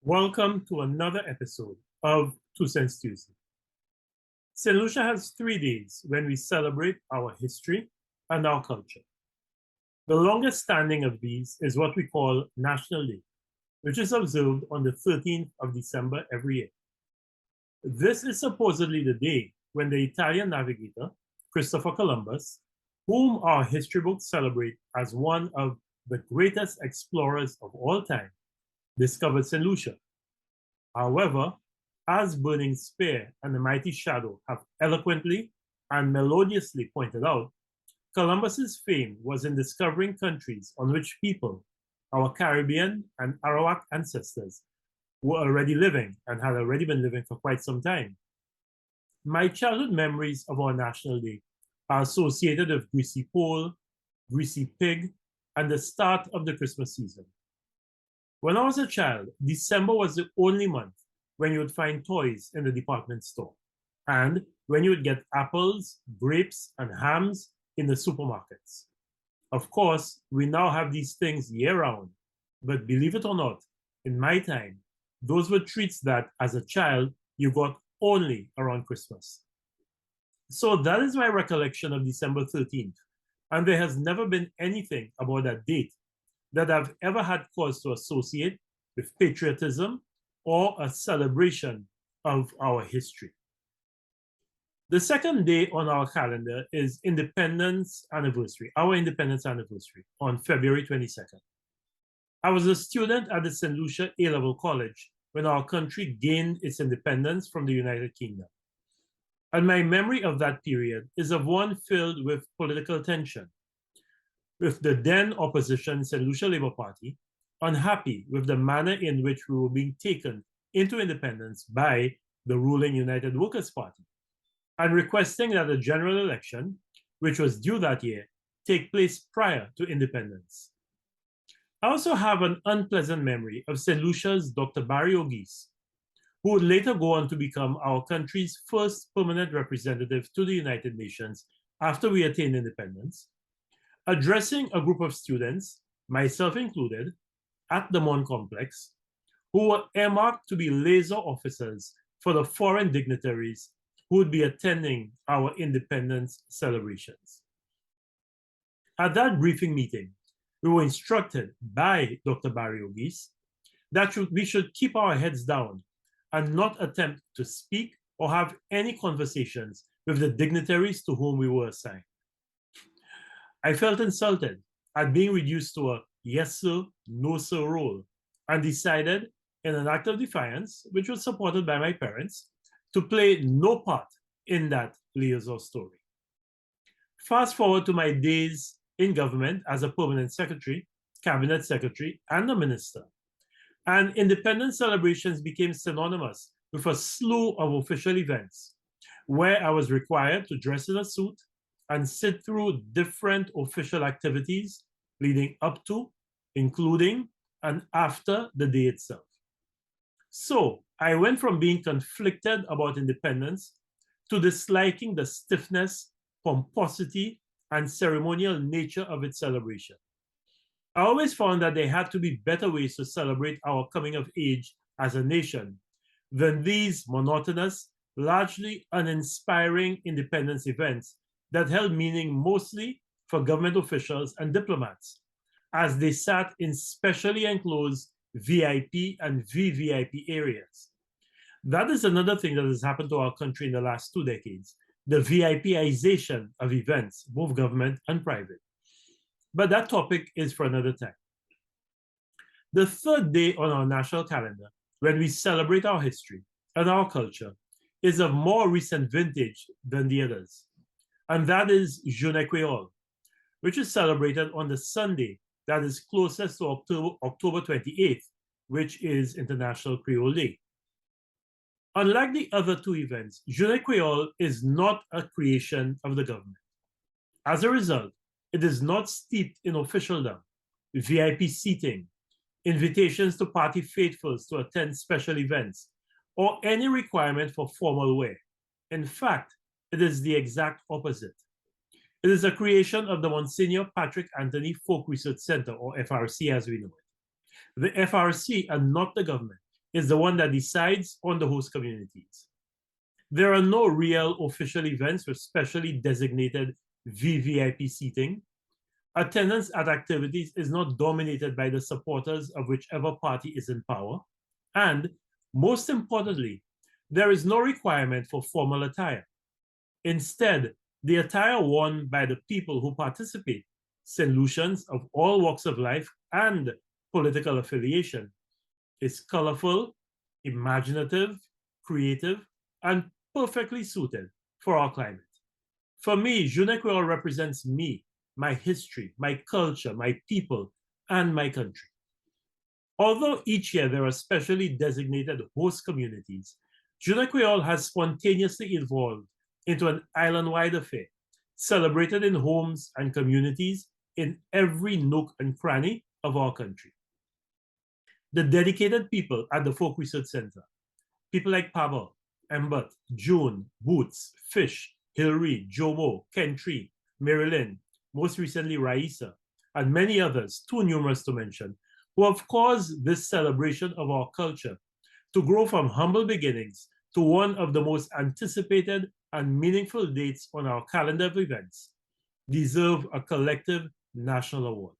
Welcome to another episode of Two Cents Tuesday. St. Lucia has 3 days when we celebrate our history and our culture. The longest standing of these is what we call National Day, which is observed on the 13th of December every year. This is supposedly the day when the Italian navigator, Christopher Columbus, whom our history books celebrate as one of the greatest explorers of all time, discovered St. Lucia. However, as Burning Spear and the Mighty Shadow have eloquently and melodiously pointed out, Columbus's fame was in discovering countries on which people, our Caribbean and Arawak ancestors, were already living and had already been living for quite some time. My childhood memories of our National Day are associated with greasy pole, greasy pig, and the start of the Christmas season. When I was a child, December was the only month when you would find toys in the department store, and when you would get apples, grapes, and hams in the supermarkets. Of course, we now have these things year-round, but believe it or not, in my time, those were treats that, as a child, you got only around Christmas. So that is my recollection of December 13th, and there has never been anything about that date that I've ever had cause to associate with patriotism or a celebration of our history. The second day on our calendar is Independence Anniversary, our Independence Anniversary, on February 22nd. I was a student at the St. Lucia A-Level College when our country gained its independence from the United Kingdom. And my memory of that period is of one filled with political tension, with the then opposition St. Lucia Labour Party unhappy with the manner in which we were being taken into independence by the ruling United Workers' Party, and requesting that a general election, which was due that year, take place prior to independence. I also have an unpleasant memory of St. Lucia's Dr. Barry O'Geese, who would later go on to become our country's first permanent representative to the United Nations after we attained independence, addressing a group of students, myself included, at the Mon Complex, who were earmarked to be liaison officers for the foreign dignitaries who would be attending our independence celebrations. At that briefing meeting, we were instructed by Dr. Barry O'Geese that we should keep our heads down and not attempt to speak or have any conversations with the dignitaries to whom we were assigned. I felt insulted at being reduced to a yes sir, no sir role, and decided, in an act of defiance, which was supported by my parents, to play no part in that liaison story. Fast forward to my days in government as a permanent secretary, cabinet secretary, and a minister, and independence celebrations became synonymous with a slew of official events where I was required to dress in a suit and sit through different official activities leading up to, including, and after the day itself. So I went from being conflicted about independence to disliking the stiffness, pomposity, and ceremonial nature of its celebration. I always found that there had to be better ways to celebrate our coming of age as a nation than these monotonous, largely uninspiring independence events that held meaning mostly for government officials and diplomats, as they sat in specially enclosed VIP and VVIP areas. That is another thing that has happened to our country in the last 2 decades, the VIPization of events, both government and private. But that topic is for another time. The third day on our national calendar, when we celebrate our history and our culture, is of more recent vintage than the others. And that is Journée Creole, which is celebrated on the Sunday that is closest to October 28th, which is International Creole Day. Unlike the other 2 events, Journée Creole is not a creation of the government. As a result, it is not steeped in officialdom, VIP seating, invitations to party faithfuls to attend special events, or any requirement for formal wear. In fact, it is the exact opposite. It is a creation of the Monsignor Patrick Anthony Folk Research Center, or FRC as we know it. The FRC and not the government is the one that decides on the host communities. There are no real official events with specially designated VVIP seating. Attendance at activities is not dominated by the supporters of whichever party is in power. And most importantly, there is no requirement for formal attire. Instead, the attire worn by the people who participate, St. Lucians of all walks of life and political affiliation, is colorful, imaginative, creative, and perfectly suited for our climate. For me, Journée Creole represents me, my history, my culture, my people, and my country. Although each year there are specially designated host communities, Journée Creole has spontaneously evolved into an island-wide affair, celebrated in homes and communities in every nook and cranny of our country. The dedicated people at the Folk Research Center, people like Pavel, Embert, June, Boots, Fish, Hilary, Jomo, Kentry, Marilyn, most recently Raisa, and many others, too numerous to mention, who have caused this celebration of our culture to grow from humble beginnings to one of the most anticipated and meaningful dates on our calendar of events, deserve a collective national award.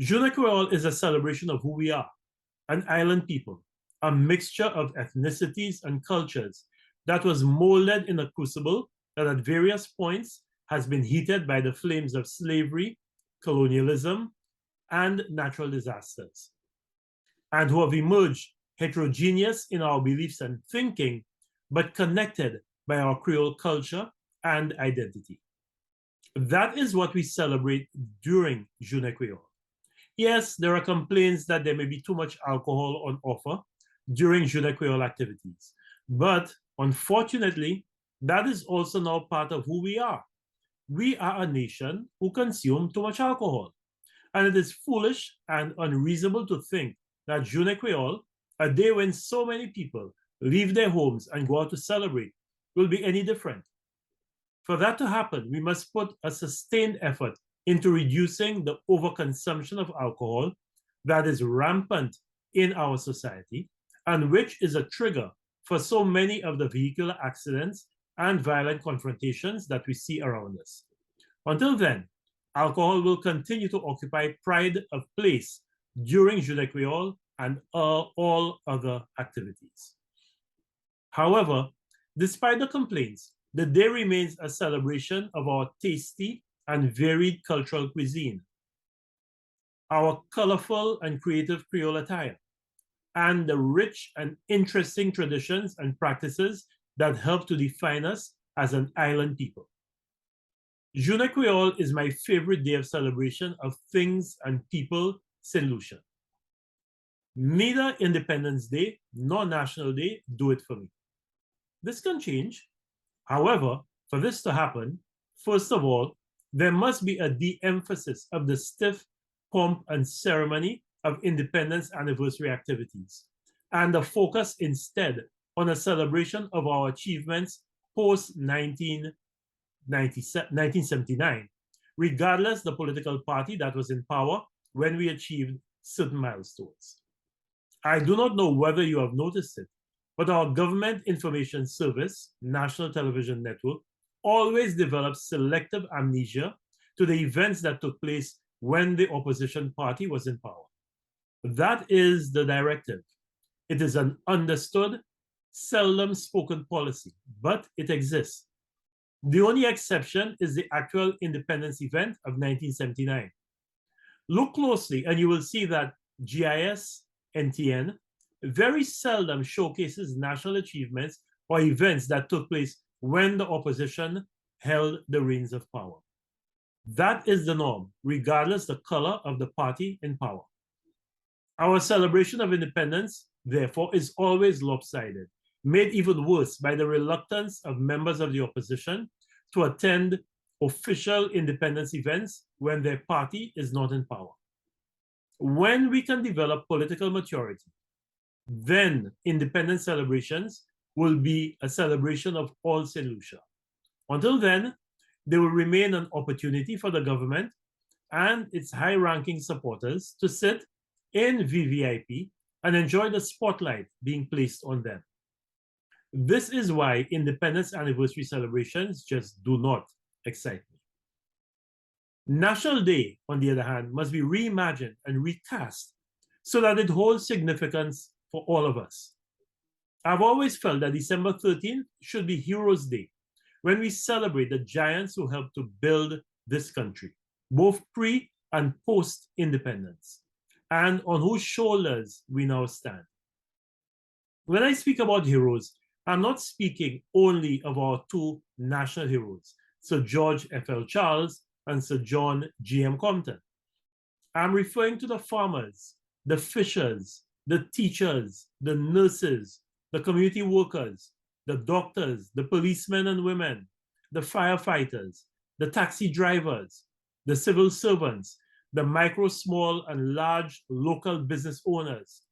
Journée Creole is a celebration of who we are, an island people, a mixture of ethnicities and cultures that was molded in a crucible that at various points has been heated by the flames of slavery, colonialism, and natural disasters, and who have emerged heterogeneous in our beliefs and thinking, but connected by our Creole culture and identity. That is what we celebrate during Journée Creole. Yes, there are complaints that there may be too much alcohol on offer during Journée Creole activities, but unfortunately, that is also now part of who we are. We are a nation who consume too much alcohol, and it is foolish and unreasonable to think that Journée Creole, a day when so many people leave their homes and go out to celebrate, will be any different. For that to happen, we must put a sustained effort into reducing the overconsumption of alcohol that is rampant in our society and which is a trigger for so many of the vehicular accidents and violent confrontations that we see around us. Until then, alcohol will continue to occupy pride of place during Journée Creole and all other activities. However, despite the complaints, the day remains a celebration of our tasty and varied cultural cuisine, our colorful and creative Creole attire, and the rich and interesting traditions and practices that help to define us as an island people. Journée Creole is my favorite day of celebration of things and people St. Lucia. Neither Independence Day nor National Day do it for me. This can change. However, for this to happen, first of all, there must be a de-emphasis of the stiff pomp and ceremony of independence anniversary activities, and a focus instead on a celebration of our achievements post-1979, regardless the political party that was in power when we achieved certain milestones. I do not know whether you have noticed it, but our Government Information Service, National Television Network, always develops selective amnesia to the events that took place when the opposition party was in power. That is the directive. It is an understood, seldom spoken policy, but it exists. The only exception is the actual independence event of 1979. Look closely and you will see that GIS, NTN, very seldom showcases national achievements or events that took place when the opposition held the reins of power. That is the norm, regardless the color of the party in power. Our celebration of independence, therefore, is always lopsided, made even worse by the reluctance of members of the opposition to attend official independence events when their party is not in power. When we can develop political maturity, then independence celebrations will be a celebration of all St. Lucia. Until then, they will remain an opportunity for the government and its high-ranking supporters to sit in VVIP and enjoy the spotlight being placed on them. This is why independence anniversary celebrations just do not excite me. National Day, on the other hand, must be reimagined and recast so that it holds significance for all of us. I've always felt that December 13th should be Heroes Day, when we celebrate the giants who helped to build this country, both pre and post-independence, and on whose shoulders we now stand. When I speak about heroes, I'm not speaking only of our two national heroes, Sir George F.L. Charles and Sir John G.M. Compton. I'm referring to the farmers, the fishers, the teachers, the nurses, the community workers, the doctors, the policemen and women, the firefighters, the taxi drivers, the civil servants, the micro, small, and large local business owners,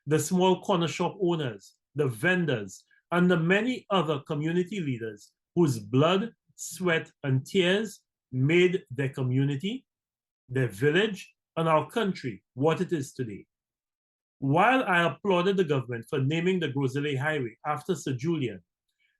the small corner shop owners, the vendors, and the many other community leaders whose blood, sweat, and tears made their community, their village, and our country what it is today. While I applauded the government for naming the Groseley Highway after Sir Julian,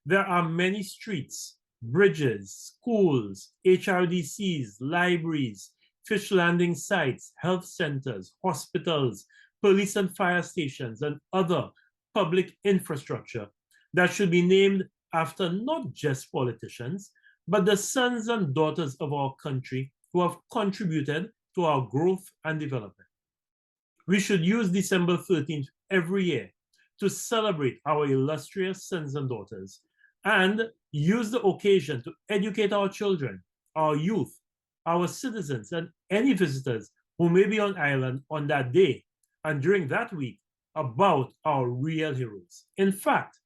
there are many streets, bridges, schools, HRDCs, libraries, fish landing sites, health centers, hospitals, police and fire stations, and other public infrastructure that should be named after not just politicians, but the sons and daughters of our country who have contributed to our growth and development. We should use December 13th every year to celebrate our illustrious sons and daughters and use the occasion to educate our children, our youth, our citizens, and any visitors who may be on island on that day and during that week about our real heroes. In fact,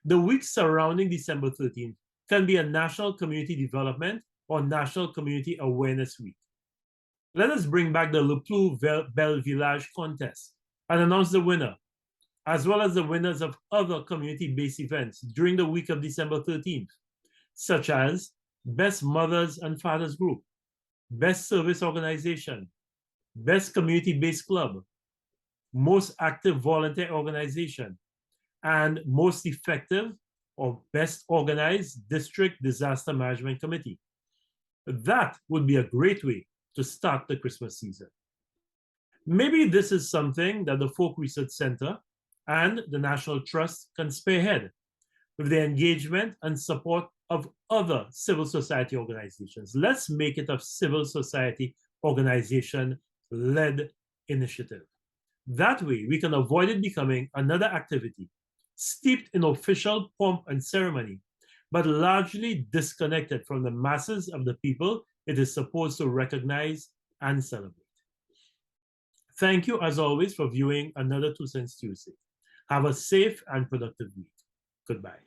the week surrounding December 13th can be a National Community Development or National Community Awareness Week. Let us bring back the Le Plus Belle Village contest and announce the winner, as well as the winners of other community-based events during the week of December 13th, such as Best Mothers and Fathers Group, Best Service Organization, Best Community-Based Club, Most Active Volunteer Organization, and Most Effective or Best Organized District Disaster Management Committee. That would be a great way to start the Christmas season. Maybe this is something that the Folk Research Center and the National Trust can spearhead with the engagement and support of other civil society organizations. Let's make it a civil society organization-led initiative. That way, we can avoid it becoming another activity steeped in official pomp and ceremony, but largely disconnected from the masses of the people it is supposed to recognize and celebrate. Thank you, as always, for viewing another 2 Cents Tuesday. Have a safe and productive week. Goodbye.